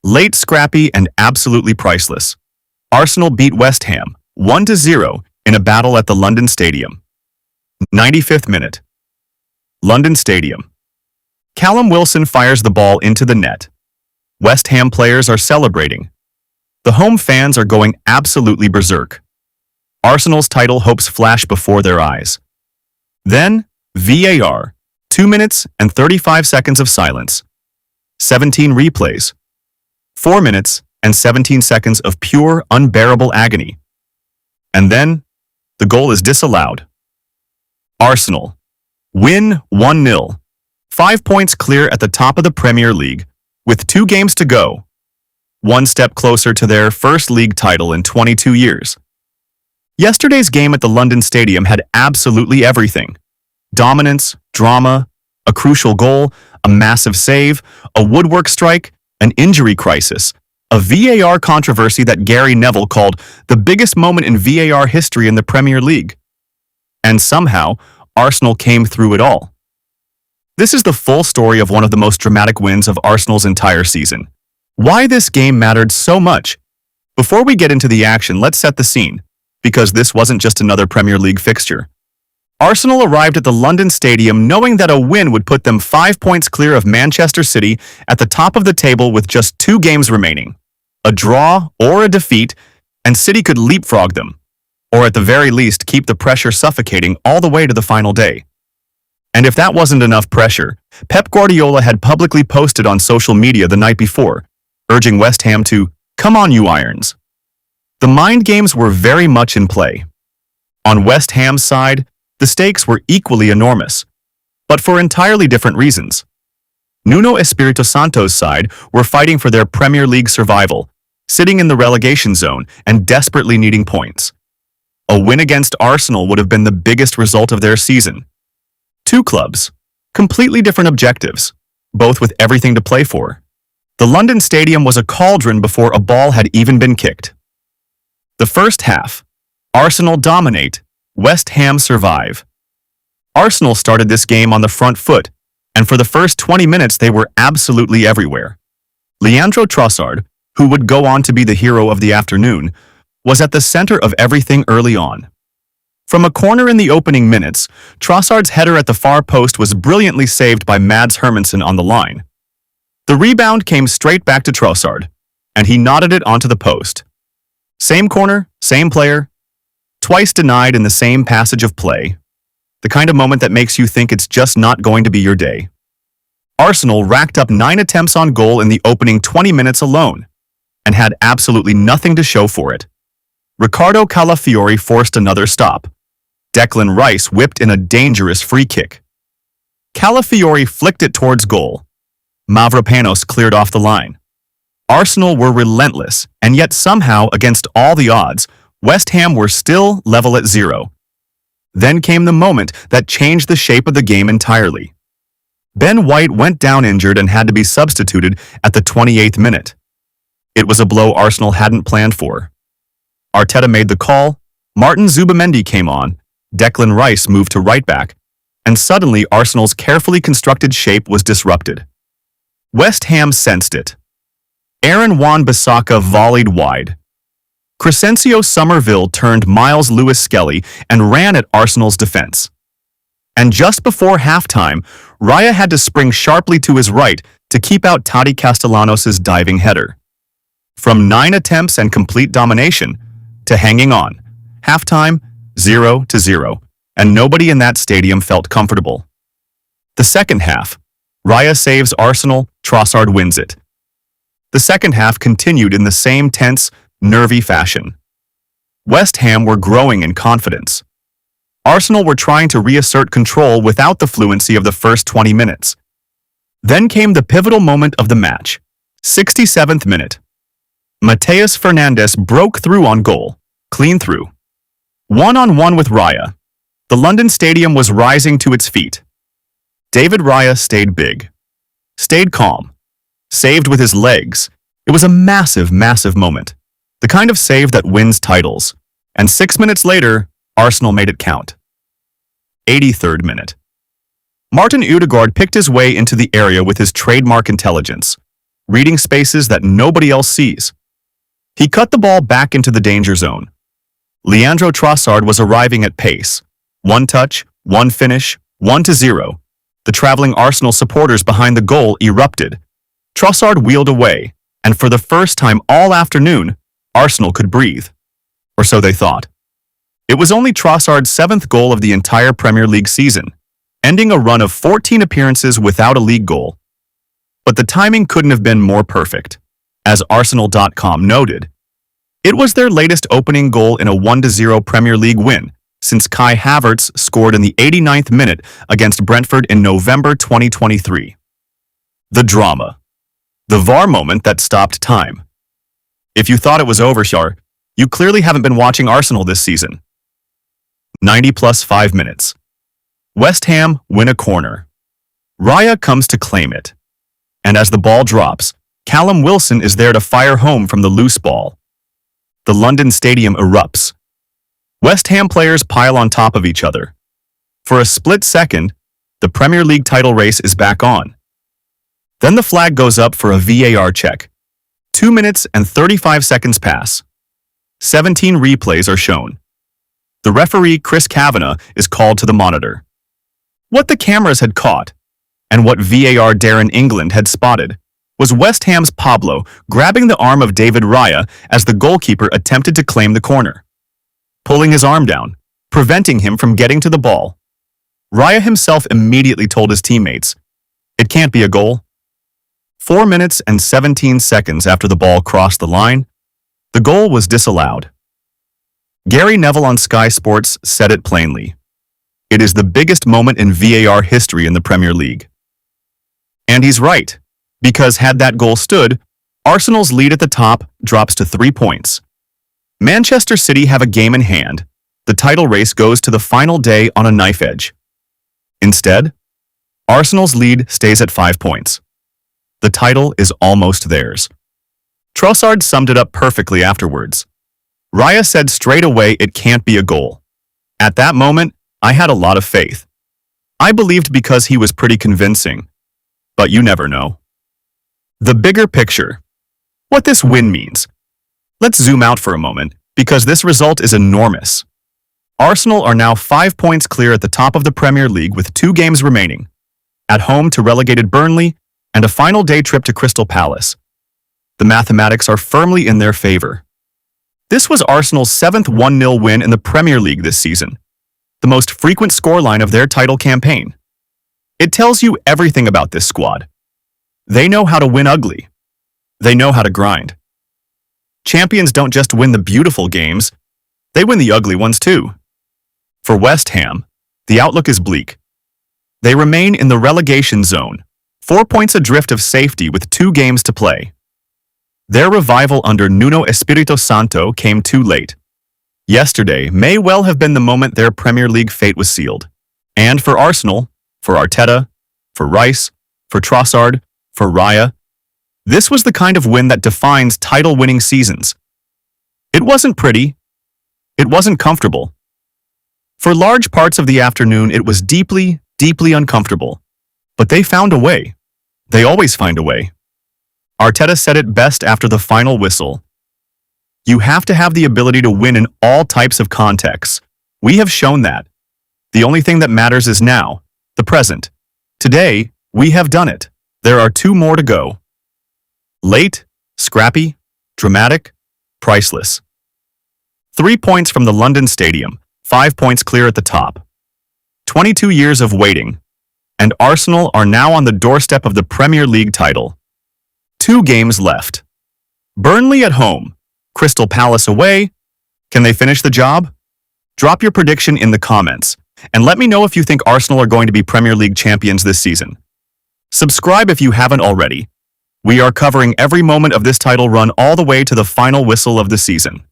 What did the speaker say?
Late, scrappy, and absolutely priceless. Arsenal beat West Ham 1-0 in a battle at the London Stadium. 95th minute. London Stadium. Callum Wilson fires the ball into the net. West Ham players are celebrating. The home fans are going absolutely berserk. Arsenal's title hopes flash before their eyes. Then, VAR. 2 minutes and 35 seconds of silence. 17 replays. 4 minutes and 17 seconds of pure, unbearable agony. And then, the goal is disallowed. Arsenal. Win 1-0. 5 points clear at the top of the Premier League, with 2 games to go. 1 step closer to their first league title in 22 years. Yesterday's game at the London Stadium had absolutely everything. Dominance, drama, a crucial goal, a massive save, a woodwork strike, an injury crisis, a VAR controversy that Gary Neville called the biggest moment in VAR history in the Premier League. And somehow, Arsenal came through it all. This is the full story of one of the most dramatic wins of Arsenal's entire season. Why this game mattered so much. Before we get into the action, let's set the scene, because this wasn't just another Premier League fixture. Arsenal arrived at the London Stadium knowing that a win would put them 5 points clear of Manchester City at the top of the table with just 2 games remaining. A draw or a defeat, and City could leapfrog them, or at the very least keep the pressure suffocating all the way to the final day. And if that wasn't enough pressure, Pep Guardiola had publicly posted on social media the night before, urging West Ham to, "Come on, you Irons." The mind games were very much in play. On West Ham's side, the stakes were equally enormous, but for entirely different reasons. Nuno Espirito Santo's side were fighting for their Premier League survival, sitting in the relegation zone and desperately needing points. A win against Arsenal would have been the biggest result of their season. 2 clubs, completely different objectives, both with everything to play for. The London Stadium was a cauldron before a ball had even been kicked. The first half, Arsenal dominate, West Ham survive. Arsenal started this game on the front foot, and for the first 20 minutes they were absolutely everywhere. Leandro Trossard, who would go on to be the hero of the afternoon, was at the center of everything early on. From a corner in the opening minutes, Trossard's header at the far post was brilliantly saved by Mads Hermansen on the line. The rebound came straight back to Trossard, and he nodded it onto the post. Same corner, same player, twice denied in the same passage of play. The kind of moment that makes you think it's just not going to be your day. Arsenal racked up 9 attempts on goal in the opening 20 minutes alone, and had absolutely nothing to show for it. Riccardo Calafiori forced another stop. Declan Rice whipped in a dangerous free kick. Calafiori flicked it towards goal. Mavropanos cleared off the line. Arsenal were relentless, and yet somehow, against all the odds, West Ham were still level at 0. Then came the moment that changed the shape of the game entirely. Ben White went down injured and had to be substituted at the 28th minute. It was a blow Arsenal hadn't planned for. Arteta made the call, Martin Zubamendi came on, Declan Rice moved to right back, and suddenly Arsenal's carefully constructed shape was disrupted. West Ham sensed it. Aaron Wan-Bissaka volleyed wide. Crescencio Somerville turned Miles Lewis-Skelly and ran at Arsenal's defense. And just before halftime, Raya had to spring sharply to his right to keep out Tati Castellanos' diving header. From 9 attempts and complete domination to hanging on, halftime 0-0, and nobody in that stadium felt comfortable. The second half, Raya saves Arsenal, Trossard wins it. The second half continued in the same tense, nervy fashion. West Ham were growing in confidence. Arsenal were trying to reassert control without the fluency of the first 20 minutes. Then came the pivotal moment of the match, 67th minute. Mateus Fernandes broke through on goal, clean through. One-on-one with Raya. The London Stadium was rising to its feet. David Raya stayed big, stayed calm, saved with his legs. It was a massive, massive moment. The kind of save that wins titles. And 6 minutes later, Arsenal made it count. 83rd minute. Martin Ødegaard picked his way into the area with his trademark intelligence. reading spaces that nobody else sees. He cut the ball back into the danger zone. Leandro Trossard was arriving at pace. One touch, one finish, 1-0. The traveling Arsenal supporters behind the goal erupted. Trossard wheeled away, and for the first time all afternoon, Arsenal could breathe. Or so they thought. It was only Trossard's 7th goal of the entire Premier League season, ending a run of 14 appearances without a league goal. But the timing couldn't have been more perfect. As Arsenal.com noted, it was their latest opening goal in a 1-0 Premier League win since Kai Havertz scored in the 89th minute against Brentford in November 2023. The drama. The VAR moment that stopped time. If you thought it was over, you clearly haven't been watching Arsenal this season. 90 plus 5 minutes. West Ham win a corner. Raya comes to claim it. And as the ball drops, Callum Wilson is there to fire home from the loose ball. The London Stadium erupts. West Ham players pile on top of each other. For a split second, the Premier League title race is back on. Then the flag goes up for a VAR check. 2 minutes and 35 seconds pass. 17 replays are shown. The referee, Chris Kavanagh, is called to the monitor. What the cameras had caught, and what VAR Darren England had spotted, was West Ham's Pablo grabbing the arm of David Raya as the goalkeeper attempted to claim the corner, pulling his arm down, preventing him from getting to the ball. Raya himself immediately told his teammates, "It can't be a goal." 4 minutes and 17 seconds after the ball crossed the line, the goal was disallowed. Gary Neville on Sky Sports said it plainly. It is the biggest moment in VAR history in the Premier League. And he's right, because had that goal stood, Arsenal's lead at the top drops to 3 points. Manchester City have a game in hand. The title race goes to the final day on a knife edge. Instead, Arsenal's lead stays at 5 points. The title is almost theirs. Trossard summed it up perfectly afterwards. Raya said straight away it can't be a goal. At that moment, I had a lot of faith. I believed because he was pretty convincing. But you never know. The bigger picture. What this win means. Let's zoom out for a moment, because this result is enormous. Arsenal are now 5 points clear at the top of the Premier League with 2 games remaining. At home to relegated Burnley, and a final day trip to Crystal Palace. The mathematics are firmly in their favor. This was Arsenal's 7th 1-0 win in the Premier League this season, the most frequent scoreline of their title campaign. It tells you everything about this squad. They know how to win ugly. They know how to grind. Champions don't just win the beautiful games, they win the ugly ones too. For West Ham, the outlook is bleak. They remain in the relegation zone, 4 points adrift of safety with 2 games to play. Their revival under Nuno Espirito Santo came too late. Yesterday may well have been the moment their Premier League fate was sealed. And for Arsenal, for Arteta, for Rice, for Trossard, for Raya, this was the kind of win that defines title-winning seasons. It wasn't pretty. It wasn't comfortable. For large parts of the afternoon, it was deeply, deeply uncomfortable. But they found a way. They always find a way. Arteta said it best after the final whistle. You have to have the ability to win in all types of contexts. We have shown that. The only thing that matters is now, the present. Today, we have done it. There are 2 more to go. Late, scrappy, dramatic, priceless. 3 points from the London Stadium, 5 points clear at the top. 22 years of waiting, and Arsenal are now on the doorstep of the Premier League title. 2 games left. Burnley at home, Crystal Palace away. Can they finish the job? Drop your prediction in the comments, and let me know if you think Arsenal are going to be Premier League champions this season. Subscribe if you haven't already. We are covering every moment of this title run all the way to the final whistle of the season.